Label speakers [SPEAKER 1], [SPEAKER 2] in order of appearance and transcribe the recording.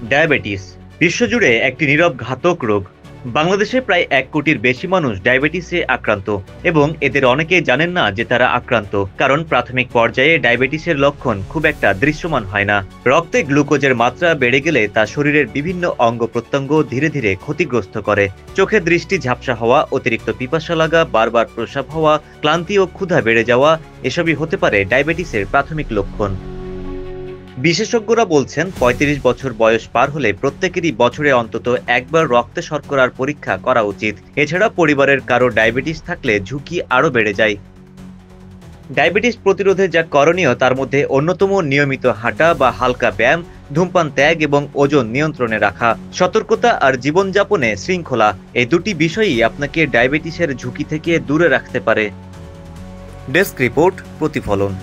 [SPEAKER 1] Diabetes বিশ্বজুড়ে একটি নীরব ঘাতক রোগ। বাংলাদেশে প্রায় 1 কোটির বেশি মানুষ ডায়াবেটিসে আক্রান্ত এবং এদের অনেকেই জানেন না যে তারা আক্রান্ত, কারণ প্রাথমিক পর্যায়ে ডায়াবেটিসের লক্ষণ খুব একটা দৃশ্যমান হয় না। রক্তে গ্লুকোজের মাত্রা বেড়ে গেলে তা শরীরের বিভিন্ন অঙ্গ প্রত্যঙ্গ ধীরে ধীরে ক্ষতিগ্রস্ত করে। চোখে দৃষ্টি ঝাপসা হওয়া, অতিরিক্ত পিপাসা লাগা, বারবার প্রস্রাব হওয়া, ক্লান্তি ও ক্ষুধা বেড়ে যাওয়া এসবই হতে পারে ডায়াবেটিসের প্রাথমিক লক্ষণ। বিশেষজ্ঞরা বলছেন ৩৫ বছর বয়স পার হলে প্রত্যেকেরই বছরে অন্তত একবার রক্তে শর্করার পরীক্ষা করা উচিত। এছাড়া পরিবারের কারো ডায়াবেটিস থাকলে ঝুঁকি আরও বেড়ে যায়। ডায়াবেটিস প্রতিরোধে যা করণীয় তার মধ্যে অন্যতম নিয়মিত হাঁটা বা হালকা ব্যায়াম, ধূমপান ত্যাগ এবং ওজন নিয়ন্ত্রণে রাখা, সতর্কতা আর জীবনযাপনে শৃঙ্খলা, এই দুটি বিষয়ই আপনাকে ডায়াবেটিসের ঝুঁকি থেকে দূরে রাখতে পারে। ডেস্ক রিপোর্ট, প্রতিফলন।